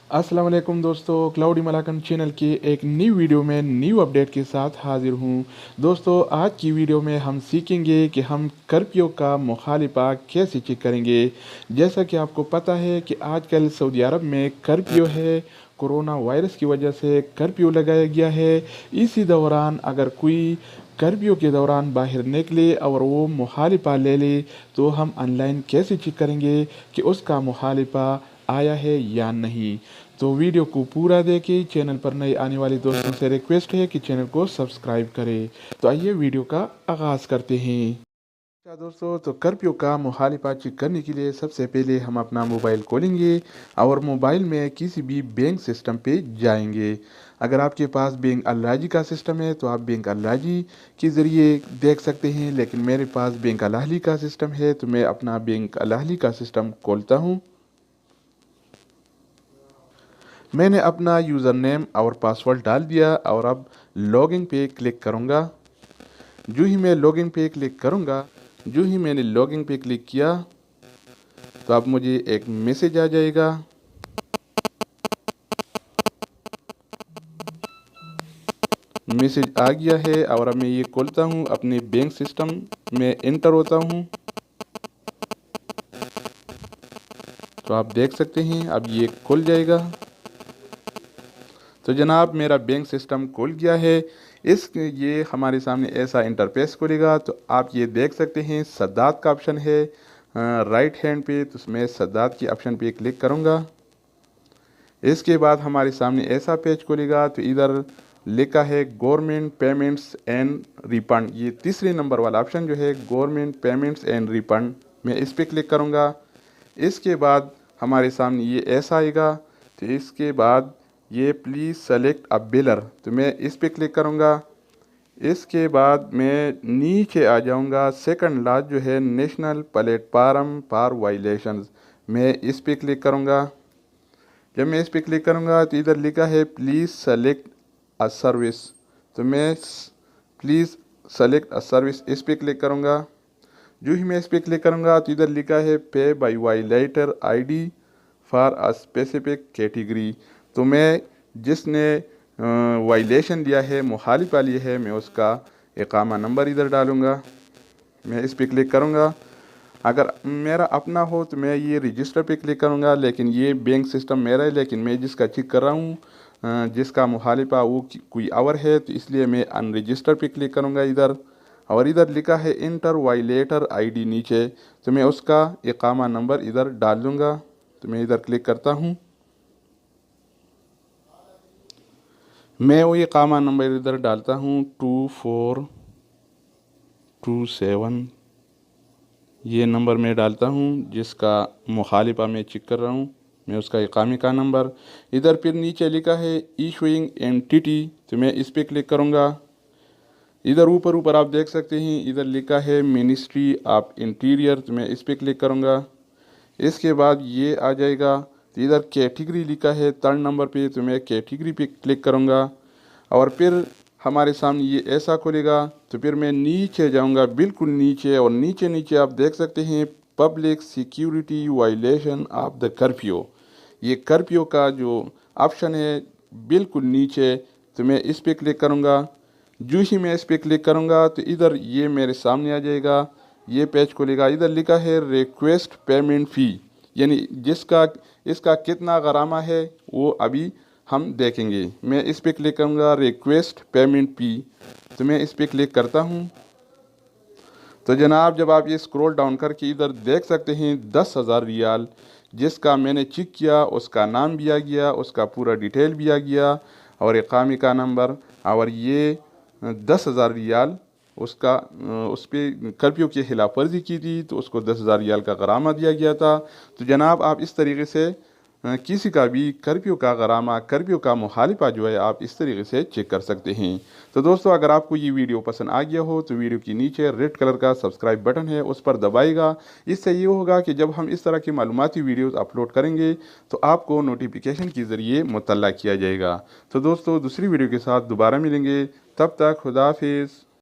अस्सलाम वालेकुम दोस्तों, क्लाउडी मलाकन चैनल की एक न्यू वीडियो में न्यू अपडेट के साथ हाजिर हूँ। दोस्तों, आज की वीडियो में हम सीखेंगे कि हम कर्फ्यू का मुखालिफा कैसे चेक करेंगे। जैसा कि आपको पता है कि आजकल सऊदी अरब में कर्फ्यू है, कोरोना वायरस की वजह से कर्फ्यू लगाया गया है। इसी दौरान अगर कोई कर्फ्यू के दौरान बाहर निकले और वो मुखालिफा ले ले, तो हम ऑनलाइन कैसे चेक करेंगे कि उसका मुखालिफा आया है या नहीं। तो वीडियो को पूरा देखें। चैनल पर नए आने वाले दोस्तों से रिक्वेस्ट है कि चैनल को सब्सक्राइब करें। तो आइए वीडियो का आगाज़ करते हैं। अच्छा दोस्तों, तो कर्फ्यू का मुखालिफा चेक करने के लिए सबसे पहले हम अपना मोबाइल खोलेंगे और मोबाइल में किसी भी बैंक सिस्टम पे जाएंगे। अगर आपके पास बैंक अल-राजी का सिस्टम है तो आप बैंक अल-राजी के ज़रिए देख सकते हैं, लेकिन मेरे पास बैंक अल-अहली का सिस्टम है तो मैं अपना बैंक अल-अहली का सिस्टम खोलता हूँ। मैंने अपना यूज़र नेम और पासवर्ड डाल दिया और अब लॉगिन पे क्लिक करूँगा। जो ही मैं लॉगिन पे क्लिक करूँगा, जो ही मैंने लॉगिन पे क्लिक किया तो अब मुझे एक मैसेज आ जाएगा। मैसेज आ गया है और अब मैं ये खोलता हूँ, अपने बैंक सिस्टम में एंटर होता हूँ। तो आप देख सकते हैं अब ये खुल जाएगा। तो जनाब, मेरा बैंक सिस्टम खुल गया है। ये हमारे सामने ऐसा इंटरफेस खुलेगा। तो आप ये देख सकते हैं सद्दात का ऑप्शन है राइट हैंड पे, तो उसमें सद्दात के ऑप्शन पे क्लिक करूँगा। इसके बाद हमारे सामने ऐसा पेज खुलेगा। तो इधर लिखा है गवर्नमेंट पेमेंट्स एंड रिफंड, ये तीसरे नंबर वाला ऑप्शन जो है गवर्नमेंट पेमेंट्स एंड रिफंड, मैं इस पर क्लिक करूँगा। इसके बाद हमारे सामने ये ऐसा आएगा। तो इसके बाद ये प्लीज़ सेलेक्ट अ बिलर, तो मैं इस पर क्लिक करूँगा। इसके बाद मैं नीचे आ जाऊँगा, सेकंड लास्ट जो है नेशनल प्लेटफार्म फॉर वायलेशंस, मैं इस पर क्लिक करूँगा। जब मैं इस पर क्लिक करूँगा तो इधर लिखा है प्लीज़ सेलेक्ट अ सर्विस, तो मैं प्लीज़ सेलेक्ट अ सर्विस इस पर क्लिक करूँगा। जो ही मैं इस पर क्लिक करूँगा तो इधर लिखा है pay by violator ID for a specific category, तो मैं जिसने वायलेशन लिया है, मुखालिफा लिया है, मैं उसका इकामा नंबर इधर डालूँगा। मैं इस पर क्लिक करूँगा। अगर मेरा अपना हो तो मैं ये रजिस्टर पे क्लिक करूँगा, लेकिन ये बैंक सिस्टम मेरा है, लेकिन मैं जिसका चेक कर रहा हूँ जिसका मुखालिफा वो कोई और है, तो इसलिए मैं अनरजिस्टर पे क्लिक करूँगा इधर। और इधर लिखा है इंटर वायलेटर आईडी नीचे, तो मैं उसका इकामा नंबर इधर डाल दूँगा। तो मैं इधर क्लिक करता हूँ। मैं वो इकामा नंबर इधर डालता हूँ 2427, ये नंबर मैं डालता हूँ जिसका मुखालिफा मैं चेक कर रहा हूँ, मैं उसका इकामे का नंबर। इधर फिर नीचे लिखा है इशूइंग एंटिटी, तो मैं इस पर क्लिक करूँगा। इधर ऊपर आप देख सकते हैं इधर लिखा है मिनिस्ट्री ऑफ इंटीरियर, तो मैं इस पर क्लिक करूँगा। इसके बाद ये आ जाएगा। तो इधर कैटेगरी लिखा है थर्ड नंबर पे, तो मैं कैटेगरी पे क्लिक करूँगा। और फिर हमारे सामने ये ऐसा खुलेगा। तो फिर मैं नीचे जाऊँगा, बिल्कुल नीचे, और नीचे नीचे आप देख सकते हैं public security violation of the curfew, ये कर्फ्यू का जो ऑप्शन है बिल्कुल नीचे, तो मैं इस पर क्लिक करूँगा। जो ही मैं इस पर क्लिक करूँगा तो इधर ये मेरे सामने आ जाएगा, ये पेज खुलेगा। इधर लिखा है रिक्वेस्ट पेमेंट फ़ी, यानी जिसका इसका कितना गरामा है वो अभी हम देखेंगे। मैं इस पर क्लिक करूँगा रिक्वेस्ट पेमेंट फ़ी, तो मैं इस पर क्लिक करता हूँ। तो जनाब, जब आप ये स्क्रॉल डाउन करके इधर देख सकते हैं 10,000 रियाल, जिसका मैंने चेक किया उसका नाम भी आ गया, उसका पूरा डिटेल भी आ गया और इकामे का नंबर, और ये 10,000 रियाल उसका उस पर कर्फ्यू की खिलाफ वर्जी की थी तो उसको 10,000 रियाल का गरामा दिया गया था। तो जनाब, आप इस तरीके से किसी का भी कर्फ्यू का गरामा, कर्फ्यू का मुखालिफा जो है आप इस तरीके से चेक कर सकते हैं। तो दोस्तों, अगर आपको ये वीडियो पसंद आ गया हो तो वीडियो के नीचे रेड कलर का सब्सक्राइब बटन है, उस पर दबाएगा। इससे ये होगा कि जब हम इस तरह की मालूमाती वीडियोज़ अपलोड करेंगे तो आपको नोटिफिकेशन के ज़रिए मुतल्ला किया जाएगा। तो दोस्तों, दूसरी वीडियो के साथ दोबारा मिलेंगे, तब तक खुदा हाफिज़।